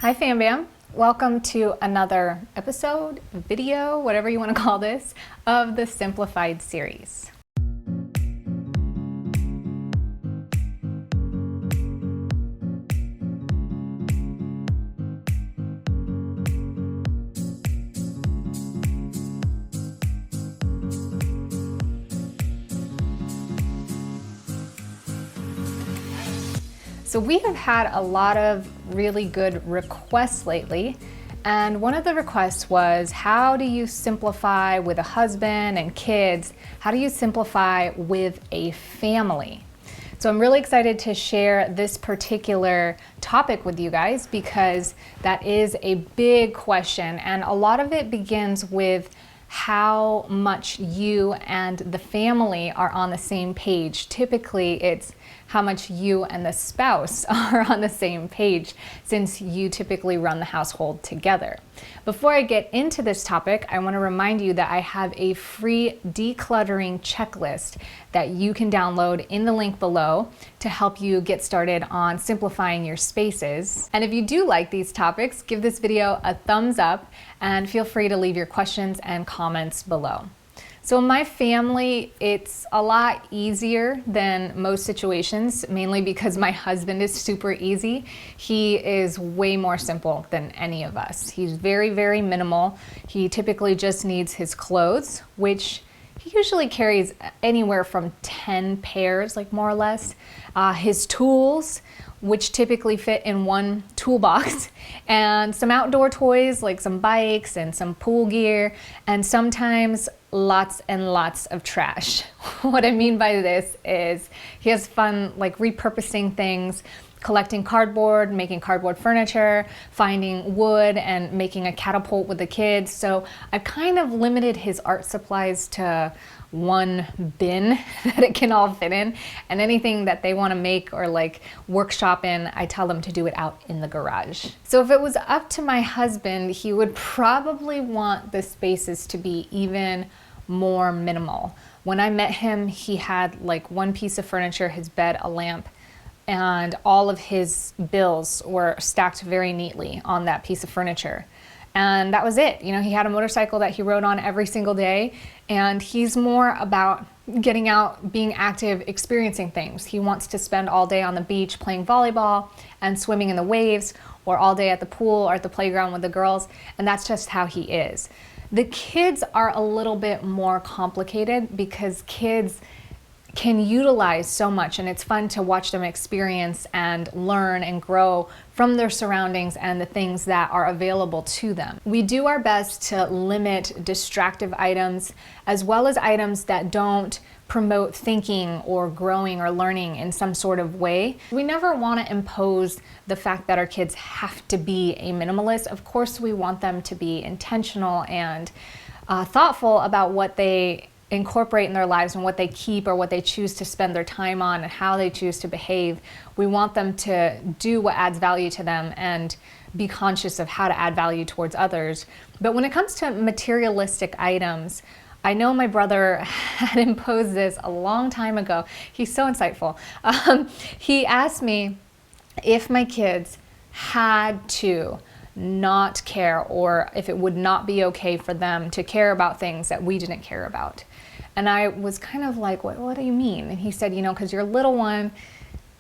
Hi Fam Bam, welcome to another episode, video, whatever you want to call this, of the Simplified series. So we have had a lot of really good requests lately, and one of the requests was, how do you simplify with a husband and kids? How do you simplify with a family? So I'm really excited to share this particular topic with you guys because that is a big question, and a lot of it begins with how much you and the family are on the same page. Typically, it's how much you and the spouse are on the same page, since you typically run the household together. Before I get into this topic, I want to remind you that I have a free decluttering checklist that you can download in the link below to help you get started on simplifying your spaces. And if you do like these topics, give this video a thumbs up and feel free to leave your questions and comments below. So in my family, it's a lot easier than most situations, mainly because my husband is super easy. He is way more simple than any of us. He's very, very minimal. He typically just needs his clothes, which he usually carries anywhere from 10 pairs, like more or less. His tools, which typically fit in one toolbox, and some outdoor toys like some bikes and some pool gear, and sometimes lots and lots of trash. What I mean by this is he has fun like repurposing things, collecting cardboard, making cardboard furniture, finding wood and making a catapult with the kids. So I've kind of limited his art supplies to one bin that it can all fit in, and anything that they want to make or like workshop in, I tell them to do it out in the garage. So if it was up to my husband, he would probably want the spaces to be even more minimal. When I met him, he had like one piece of furniture, his bed, a lamp, and all of his bills were stacked very neatly on that piece of furniture. And that was it. You know, he had a motorcycle that he rode on every single day, and he's more about getting out, being active, experiencing things. He wants to spend all day on the beach playing volleyball and swimming in the waves, or all day at the pool or at the playground with the girls, and that's just how he is. The kids are a little bit more complicated because kids can utilize so much, and it's fun to watch them experience and learn and grow from their surroundings and the things that are available to them. We do our best to limit distractive items, as well as items that don't promote thinking or growing or learning in some sort of way. We never want to impose the fact that our kids have to be a minimalist. Of course, we want them to be intentional and thoughtful about what they incorporate in their lives and what they keep or what they choose to spend their time on and how they choose to behave. We want them to do what adds value to them and be conscious of how to add value towards others. But when it comes to materialistic items, I know my brother had imposed this a long time ago. He's so insightful. He asked me if my kids had to not care, or if it would not be okay for them to care about things that we didn't care about. And I was kind of like, what do you mean? And he said, you know, because your little one,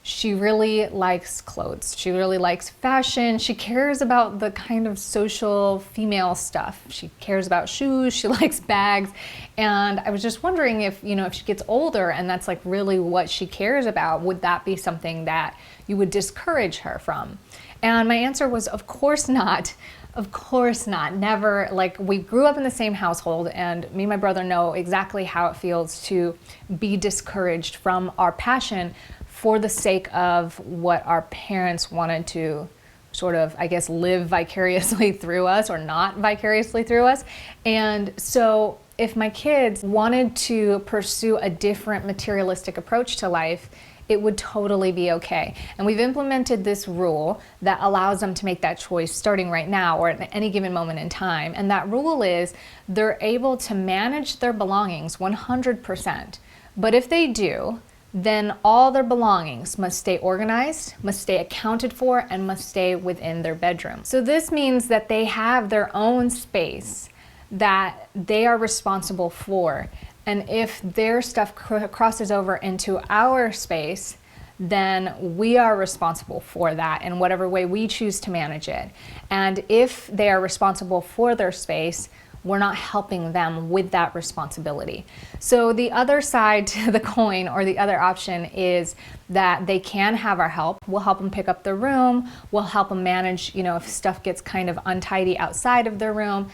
she really likes clothes. She really likes fashion. She cares about the kind of social female stuff. She cares about shoes. She likes bags. And I was just wondering if, you know, if she gets older and that's like really what she cares about, would that be something that you would discourage her from? And my answer was, of course not. Of course not. Never. Like, we grew up in the same household, and me and my brother know exactly how it feels to be discouraged from our passion for the sake of what our parents wanted to sort of, I guess, live vicariously through us, or not vicariously through us. And so if my kids wanted to pursue a different materialistic approach to life, it would totally be okay. And we've implemented this rule that allows them to make that choice starting right now or at any given moment in time. And that rule is they're able to manage their belongings 100%. But if they do, then all their belongings must stay organized, must stay accounted for, and must stay within their bedroom. So this means that they have their own space that they are responsible for. And if their stuff crosses over into our space, then we are responsible for that in whatever way we choose to manage it. And if they are responsible for their space, we're not helping them with that responsibility. So the other side to the coin, or the other option, is that they can have our help. We'll help them pick up their room. We'll help them manage, if stuff gets kind of untidy outside of their room.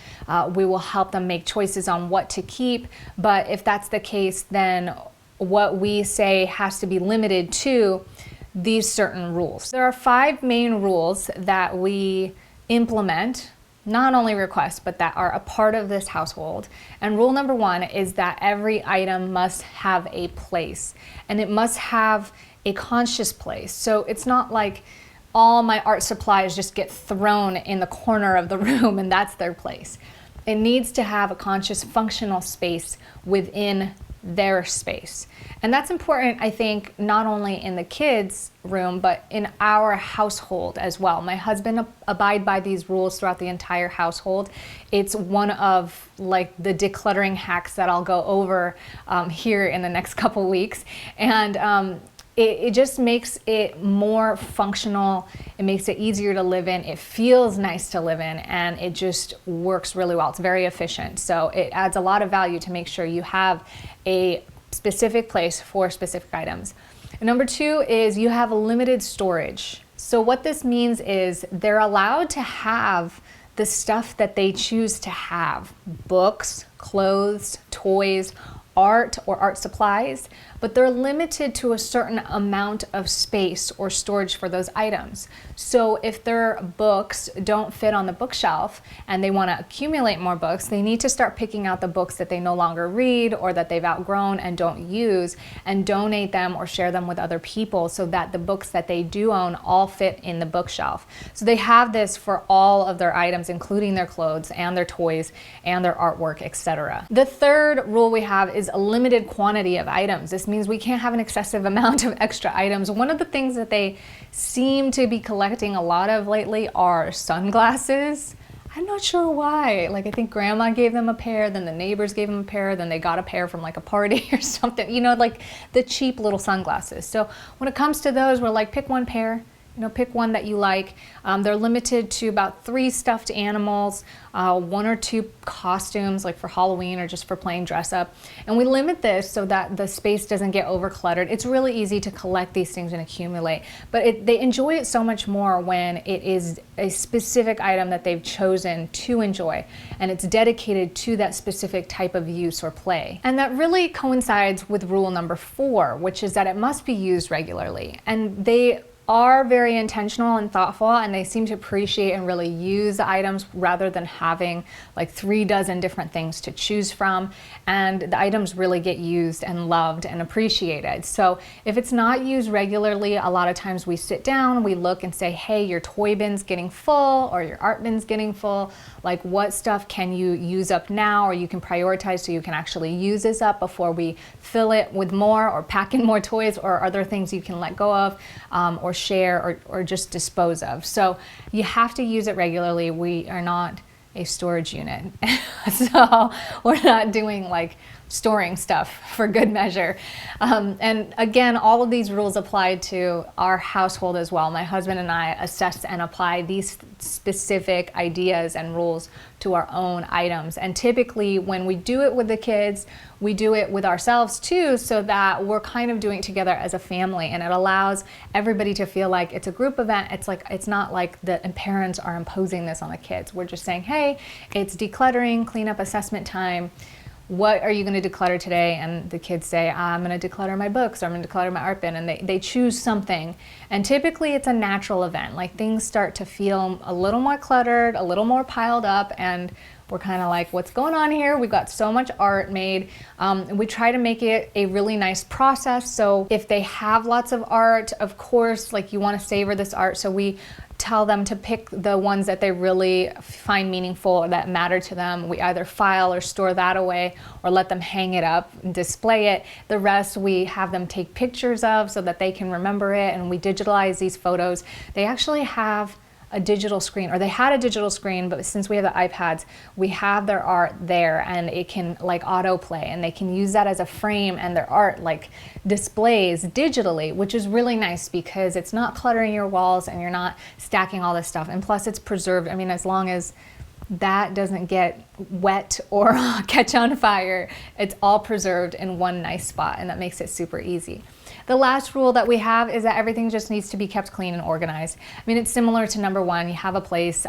We will help them make choices on what to keep. But if that's the case, then what we say has to be limited to these certain rules. There are 5 main rules that we implement, not only requests, but that are a part of this household. And rule number 1 is that every item must have a place, and it must have a conscious place. So it's not like all my art supplies just get thrown in the corner of the room and that's their place. It needs to have a conscious, functional space within their space. And that's important, I think, not only in the kids' room, but in our household as well. My husband abide by these rules throughout the entire household. It's one of the decluttering hacks that I'll go over here in the next couple weeks. And it just makes it more functional. It makes it easier to live in. It feels nice to live in, and it just works really well. It's very efficient. So it adds a lot of value to make sure you have a specific place for specific items. And number 2 is you have a limited storage. So what this means is they're allowed to have the stuff that they choose to have: books, clothes, toys, art or art supplies, but they're limited to a certain amount of space or storage for those items. So if their books don't fit on the bookshelf and they want to accumulate more books, they need to start picking out the books that they no longer read or that they've outgrown and don't use, and donate them or share them with other people so that the books that they do own all fit in the bookshelf. So they have this for all of their items, including their clothes and their toys and their artwork, etc. The third rule we have is a limited quantity of items. This means we can't have an excessive amount of extra items. One of the things that they seem to be collecting a lot of lately are sunglasses. I'm not sure why. I think grandma gave them a pair, then the neighbors gave them a pair, then they got a pair from a party or something, the cheap little sunglasses. So when it comes to those, we're pick one pair. Pick one that you like. They're limited to about 3 stuffed animals, 1 or 2 costumes, for Halloween or just for playing dress up. And we limit this so that the space doesn't get over cluttered. It's really easy to collect these things and accumulate, but they enjoy it so much more when it is a specific item that they've chosen to enjoy, and it's dedicated to that specific type of use or play. And that really coincides with rule number 4, which is that it must be used regularly. And they are very intentional and thoughtful, and they seem to appreciate and really use the items rather than having 3 dozen different things to choose from. And the items really get used and loved and appreciated. So if it's not used regularly, a lot of times we sit down, we look and say, hey, your toy bin's getting full or your art bin's getting full. What stuff can you use up now, or you can prioritize so you can actually use this up before we fill it with more or pack in more toys, or are there things you can let go of or share or just dispose of. So you have to use it regularly. We are not a storage unit. So we're not doing storing stuff for good measure. And again, all of these rules apply to our household as well. My husband and I assess and apply these specific ideas and rules to our own items. And typically when we do it with the kids, we do it with ourselves too, so that we're kind of doing it together as a family, and it allows everybody to feel like it's a group event. It's not like the parents are imposing this on the kids. We're just saying, hey, it's decluttering, cleanup assessment time. What are you going to declutter today? And the kids say, I'm going to declutter my books, or I'm going to declutter my art bin, and they choose something. And typically it's a natural event. Things start to feel a little more cluttered, a little more piled up, and we're kind of what's going on here? We've got so much art made. We try to make it a really nice process. So if they have lots of art, of course, you want to savor this art. So we tell them to pick the ones that they really find meaningful or that matter to them. We either file or store that away or let them hang it up and display it. The rest we have them take pictures of so that they can remember it, and we digitalize these photos. They actually have a digital screen, or they had a digital screen, but since we have the iPads, we have their art there, and it can like autoplay, and they can use that as a frame, and their art like displays digitally, which is really nice because it's not cluttering your walls and you're not stacking all this stuff. And plus it's preserved. I mean, as long as that doesn't get wet or catch on fire, it's all preserved in one nice spot, and that makes it super easy. The last rule that we have is that everything just needs to be kept clean and organized. I mean, it's similar to number one. You have a place.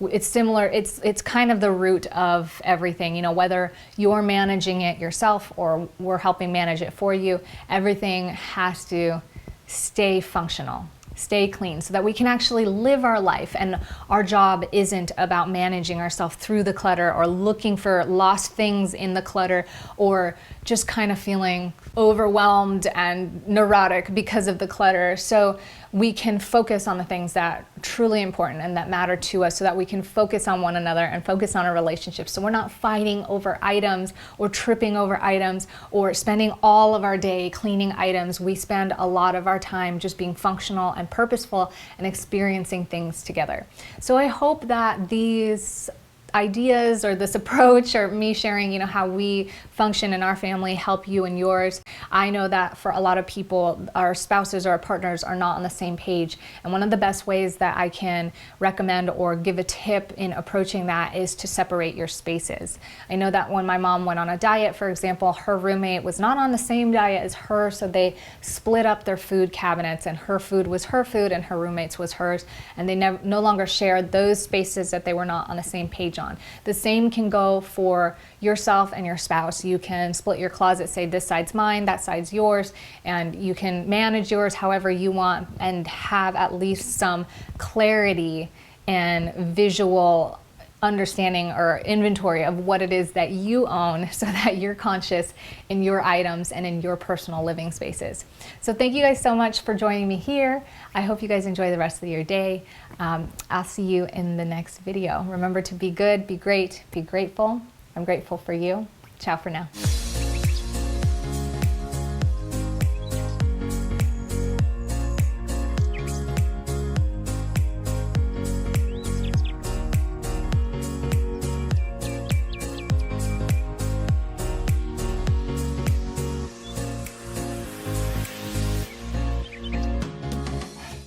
It's similar. It's kind of the root of everything. You know, whether you're managing it yourself or we're helping manage it for you, everything has to stay functional, stay clean, so that we can actually live our life. And our job isn't about managing ourselves through the clutter or looking for lost things in the clutter or just kind of feeling overwhelmed and neurotic because of the clutter. So we can focus on the things that are truly important and that matter to us, so that we can focus on one another and focus on our relationships. So we're not fighting over items or tripping over items or spending all of our day cleaning items. We spend a lot of our time just being functional and purposeful and experiencing things together. So I hope that these ideas or this approach, or me sharing, you know, how we function in our family, help you and yours. I know that for a lot of people, our spouses or our partners are not on the same page. And one of the best ways that I can recommend or give a tip in approaching that is to separate your spaces. I know that when my mom went on a diet, for example, her roommate was not on the same diet as her, so they split up their food cabinets, and her food was her food and her roommate's was hers, and they no longer shared those spaces that they were not on the same page on. The same can go for yourself and your spouse. You can split your closet, say this side's mine, that side's yours, and you can manage yours however you want and have at least some clarity and visual understanding or inventory of what it is that you own, so that you're conscious in your items and in your personal living spaces. So thank you guys so much for joining me here. I hope you guys enjoy the rest of your day. I'll see you in the next video. Remember to be good, be great, be grateful. I'm grateful for you. Ciao for now.